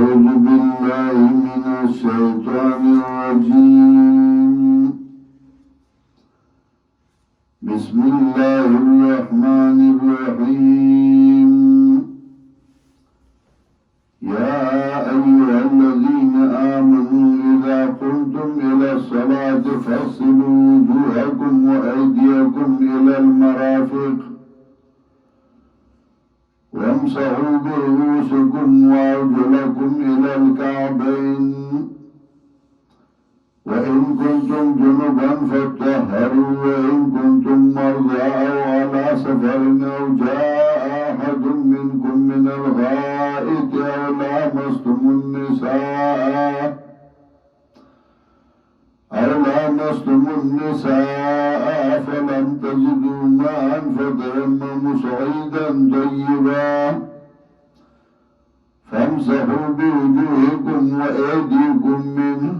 أعوذ بالله من الشيطان الرجيم. بسم الله الرحمن الرحيم. يا أيها الذين آمنوا إذا قمتم إلى الصلاة فاغسلوا وجوهكم وأيديكم إلى المرافق وامسحوا برؤوسكم وأرجلكم إلى الكعبين وإن كنتم جنبا فاطهروا وإن كنتم مرضى أو على سفر أو جاء أحد منكم من الغائط أو لامستم النساء فلم تجدوا ماء فتيمموا صعيدا طيبا فامسحوا بوجوهكم وأيديكم منه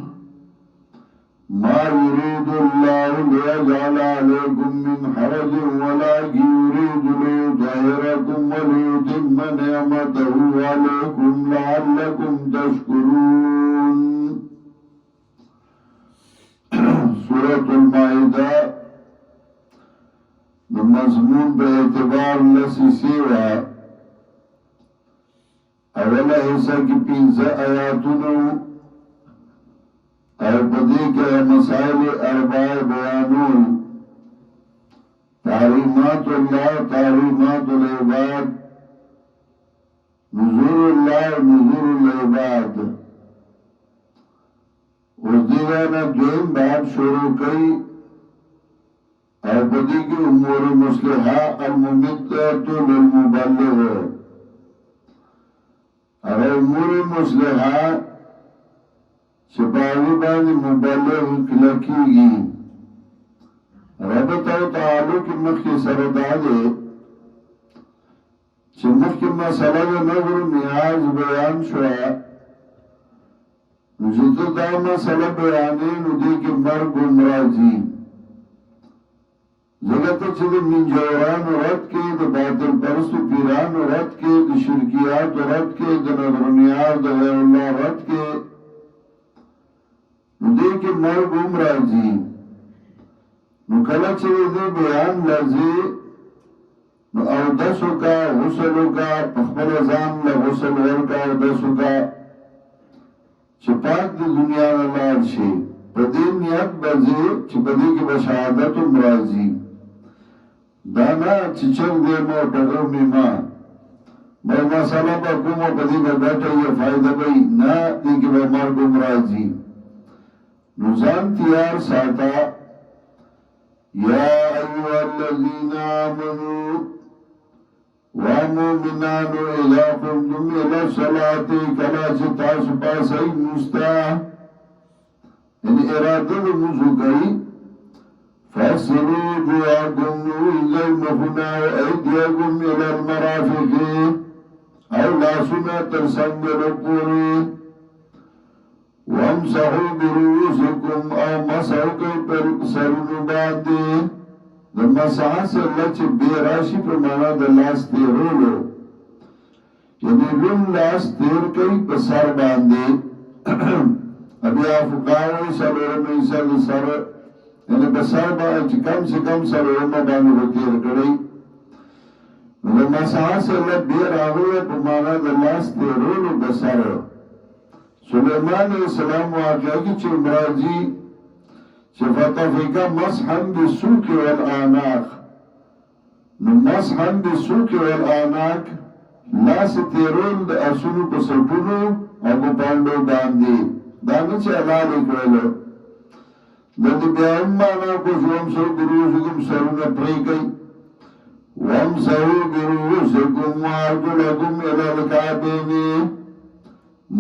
ما يريد الله ليجعل عليكم من حرج ولكن يريد ليطهركم وليتم نعمته عليكم لعلكم تشكرون. سورة المائدة بمضمون باعتبار لسی سیوا اولا حصہ کی 15 آیاتونو اور بدی کے مسائل اربع بیانون تحریمات اللہ تحریمات العباد نذور اللہ نذور العباد. اس دیوانا دویم باب شروع کئی اور بدی کی امور مصلحہ الممدۃ للمبلغ اور امور مصلحہ شپاوی باندې مبلغ کلکیږي. ربط او تعلق مخکې سره دا دی چې مخکې مسله د نظر میعاج بیان شوه نو چې ته دا مسله بیانې نو دې کې مرګ هم راځي. ځکه ته چې د منجورانو رد کې د باطل پرستو پیرانو رد کې د شرکیاتو رد کې د نظر میعاج د غیر الله رد کې نو دې کې مرګ هم راځي. نو کله چې دې بیان لازي نو اودس وکړه غسل وکړه په خپل ځان له غسل ورکړه اودس وکړه چې پاک د دنیا نه لاړ شي. په دې نیت باندې چې په دې کې به شهادت هم راځي. دا نه چې چل دې مو ټغو میما به مسله به کومه په دې به ګټه یا فائدہ به نه دې کې به مرګ هم راځي. نوزان تیار ساتا. یا ایوہ الذین آمنوا ومؤمنانو اذا قمتم الى الصلاة کلا چتاس پاسی مستا یعنی ارادہ مزو گئی فاصلوا وجوهکم الى المخنا وایدیکم الى المرافق او لاسنا ترسنگلو پوری وامسحوا برؤوسکم او مسحو کئی پر سرونو باندې. د مسح سره چې بے راشي په معنا د لاس تیرولو یعنی لون لاس تیر کئی په سر باندې. بیا فقهاوی څلورمه حصه د سر یعنی په سر باندې کم سے کم څلورمه باندې تیر کړی. نو د مسح سره بے راغلی په معنا د لاس تیرولو په سر. سلیمان علیہ السلام واقعہ کی چمراجی فتفقا مسحا بالسوق والآناق. نو مسحا بالسوق والآناق لاس تیرول د اسونو په سټونو او په پاندو باندې دا نه چې حلال کړل. د دې بیا معنا کو ژوند سو ګروزګم سرونه پرې کوي. وامسحوا برؤوسکم وارجلکم الی الکعبین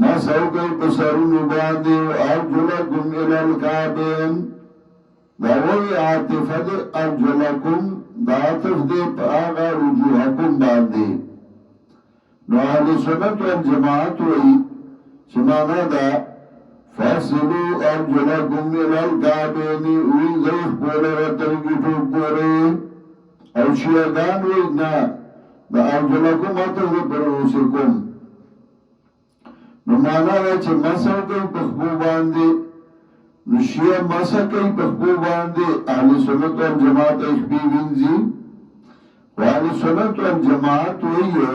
مسحو کئی پسرونو باندے ارجلکم الی الکعبین. دا وی عاطفت ارجلکم دا عاطف دے پا آغا رجوحکم باندے. نو اہل سنت والجماعت وی چمانا دا فاصلو ارجلکم الی الکعبین وی ضیف بولے رترگی ٹوک بولے. او شیعگان وی نا دا ارجلکم عطف برؤوسکم نو مانا دا چه مسا کوي په خپو باندې نو شیعه مسا کوي په خپو باندې اهل سنت والجماعت اخبی وینځي اهل سنت والجماعت وایي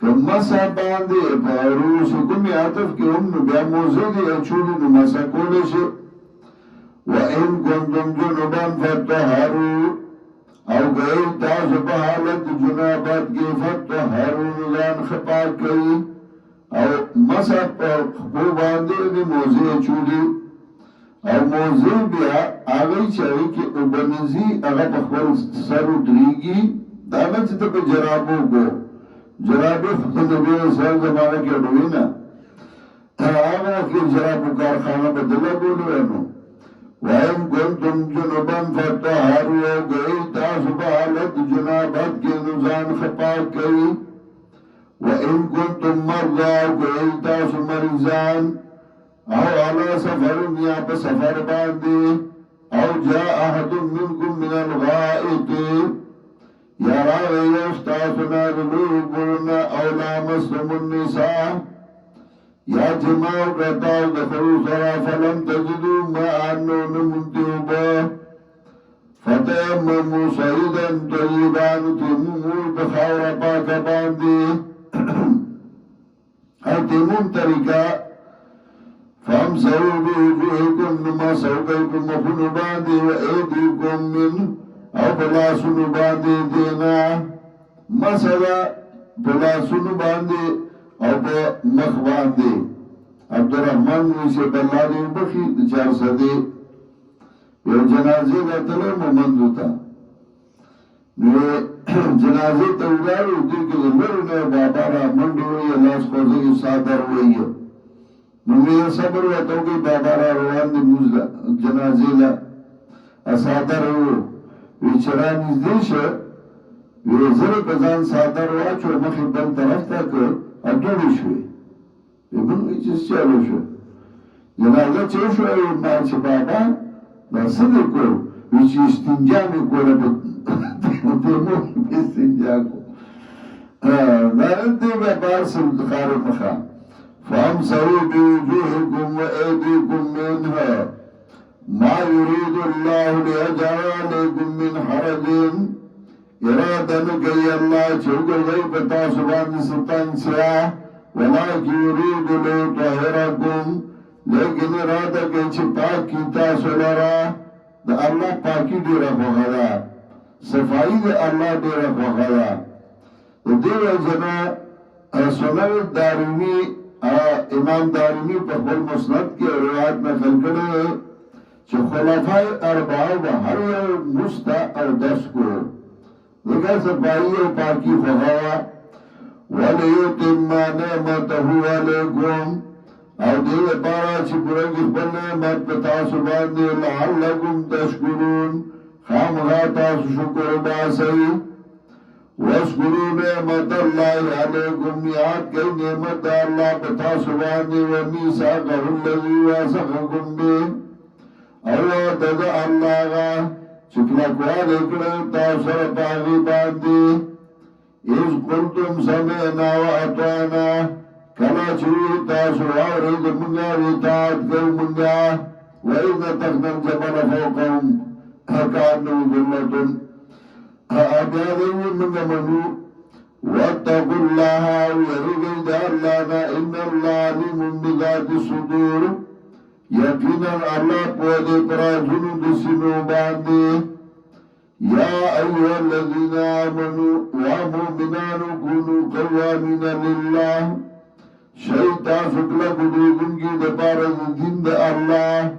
که مسا باندې په روس کومي عطف کې هم نو بیا موضوع دی اچولي نو مسا کولی شي وَإِن كُنتُمْ جُنُبًا فَطَهَّرُوا او گئی تاسو په حالت جنابت کې فطهروا ځان خپاک کړئ او مسح په خپو باندې د موضوع چولي او موضوع بیا هغه چې کې وبنځي هغه په خپل سر دريږي دا نه چې په جرابو کو جرابو په نبی سره زمانه کې ډوینه هغه کې جرابو کارخانه بدله بولو وَإِن كُنتُمْ جُنُبًا فَطَهَّرُوا گئی تاسو په حالت جنابت کې ځان خپاک کړئ وَإِن كُنتُم مَرْضَىٰ گئی تاسو مریضان او علی سفر یا په سفر باندې او جاء احد منكم من الغائط یا راغی استاسنا لوبنا او لامستم النساء یا جماع کرتاو دخلو سرا فلم تجدو ما آنو نمونتیوبا فتیممو سعیدن طیبانو تیممو بخاور پاکا باندی او تیمم طریقہ فهم سعو بیوجوهکم نما سعوکی پا مخونو باندی و ایدیکم من او بلاسونو باندی دینا مسئلہ بلاسونو باندی او په مخ باندې عبدالرحمن ویسه الله دې بخي د 400 یو جنازه غتله مومند وتا نو جنازه ته ولاړو دې کې لرونه بابا را منډو یې لاس کوځي صادر وایي نو یې صبر وته کې بابا را روان دي موزه جنازه لا صادر وو وچران دې شه وی زره بزان صادر واچو مخې بل طرف ته ادوړی شوی یبنوی چې چالو شو جنازه چې شوی ما چې بابا دا څه کو وی چې استنجا مې کوله په تیمور استنجا کو نارنده به بارسل خارج مخا فامسحوا بوجوهکم وایدیکم منها ما یرید الله لیجعل علیکم من حرج ارادن گئی اللہ چوگر گئی پتا سبان ستان سیا ولیکی یرید لیطہرکم لیکن ارادہ گئی چھ پاک کی تاسو لرا دا اللہ پاکی دیرہ خوخدا صفائی دا اللہ دیرہ خوخدا دیو جنا سنن دارمی امام دارمی پر خل مسند کی روایت میں خلکڑے چھ خلفاء اربعہ و ہر مستا او 10 کو دیگر صفائی و پاکی خواہا وَلِيُتِمَّ نِعْمَتَهُ عَلَيْكُمْ او دیو پارا چی پرنگی خبر نعمت پتاسو باندے لعلکم تشکرون خام غاتاسو شکر باسی وَاسْكُرُوا نِعْمَتَ اللَّهِ عَلَيْكُمْ یاد کئی نعمت اللہ پتاسو باندے وَمِيسَاقَهُ الَّذِي وَاسَقَكُمْ بِهِ او دد اللہ غا چکلکوال اکڑا تاثر پاغی باندی از قلتم سمعنا و اطوانا کلا چوی تاثر آورد منگا ویتاد کل منگا و اذن تخنن جبل فوقهم حکانو ذلتن آبیادن منگا منو واتقوا اللہ ویرگید اللہنا ان اللہ علیم بذات الصدور یقینا اللہ پودے پرازنو دسنو باندے یا ایوہ الذین آمنوا ومؤمنان کونوا قوامین للہ شیطا فکلا قدودن کی دپارز دین دا اللہ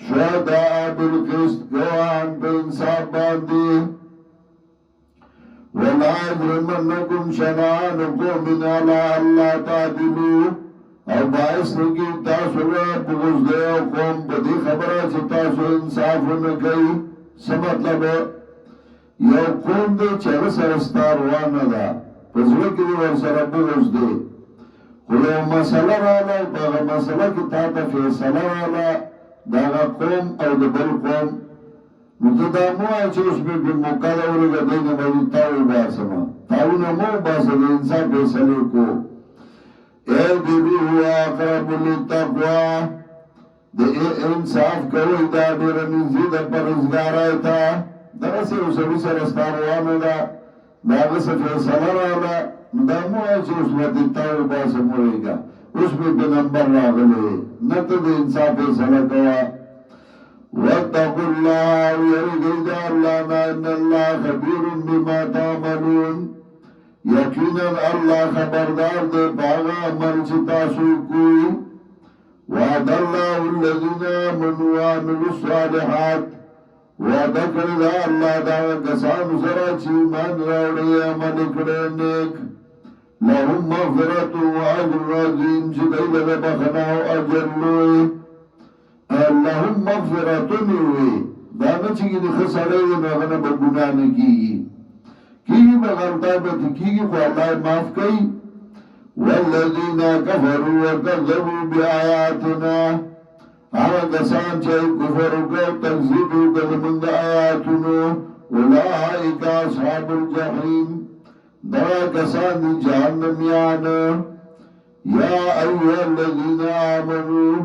شہداء بالقسط گواہان پہ انصاف باندے وَلَا يَجْرِمَنَّكُمْ شَنَآنُ قَوْمٍ عَلَىٰ أَلَّا تَعْدِلُوا او باعث نکی تاسو را بغض دے او قوم بدی خبره چه تاسو انصاف نکی سمطلب یو قوم دے چه سرستار وانا دا پزوکی دی ورسر بغض دے خلو مسئلہ رالا باغا مسئلہ کی تاتا فیصلہ رالا داغا قوم او دبل قوم متدامو آچه اس میں بھی مقالا ورگا دیگا بلی تاو باسما تاو نمو باسا دے انصاف فیصلے کو اعدلوا هو اقرب للتقوى د انصاف کوي دا ډېر نږدې د پرهیزګارۍ ته دغسې یو سړي سره ستا روانه ده د هغه څه فیصله راغله نو دا مه وایه چې اوس به دې تا وباسم ووایږه اوس مې په نمبر راغلی نه ته د انصاف فیصله کوه واتقوا الله ويرجوا إلى الله إن الله خبير بما تعملون یقینا الله خبردار دے باغا عمل چې تاسو کوئ وعد الله الذين آمنوا وعملوا الصالحات وعده کړی دا الله دا کسانو سره چې ایمان راوړي عمل کړی نیک لهم مغفرة واجر عظیم چې دوی له بخښنه او اجر لوی لهم مغفرة وي دا نه چې د ښه سړی دی نو هغه نه به ګناه نه کېږي کیږي به غلطه به کېږي خو الله معاف کوي والذین کفروا وکذبوا بآیاتنا هغه کسان چې کفر وکړ تکذیب وکړ زموږ د آیاتونو اولئک اصحاب الجحیم دا کسان دي جهنمیان یا ایها الذین آمنوا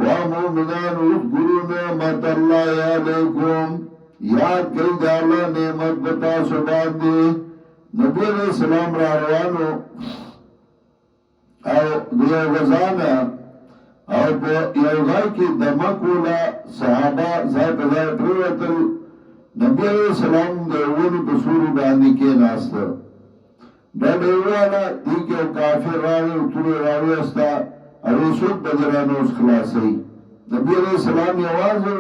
ومؤمنان اذکروا نعمت الله علیکم یاد کئی دا اللہ نعمت بتا سو باندے نبی علیہ السلام را روانو او دیو غزانا او پا یو غای کی دمکولا صحابہ زائی پزائی پروتل نبی علیہ السلام دیوونی بسوری باندی کے ناستا دا دیوانا دیکھو کافر راوی اتوری راوی استا اویسوک بدرانوس خلاصی نبی علیہ السلام یوازو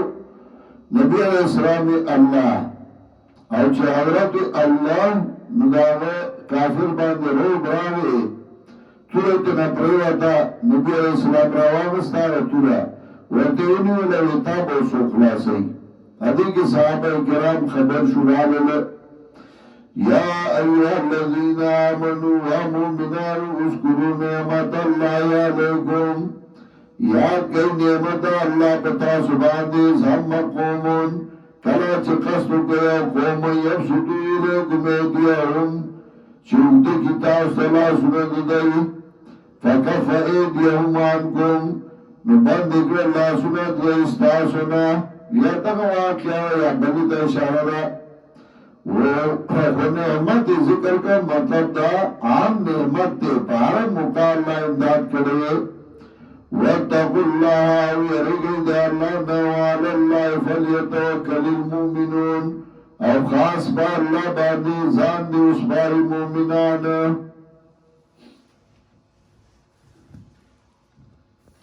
نبی علیہ السلام اللہ او چې حضرت الله نداغه کافر باندې رو براوی توره تنا پریواتا نبی علیہ السلام راواغستا توره ورته ونیو لوی تاب او سو خلاصی ادی کې صحابه کرام خبر شوالل یا ایها الذین آمنوا ومؤمنون اذکروا نعمت الله علیکم یاد کئی نعمت اللہ پتا سباندے زم قومون کلا چه قصد کیا قوم یبسطو الیکم ایدیهم چونکتے کتاب صلاح سنت دائی فکف ایدیهم عنکم نبند اکر اللہ سنت دائی استاسونا یا تک واقعا یا بلی تا اشارہ وہ نعمت ذکر کا مطلب دا عام نعمت دے پارا موقع اللہ امداد کرے واتقوا الله ويرجوا إلى الله وعلى الله فليتوكل المؤمنون او خاص با الله باندې ځان دې اوس بار مومنان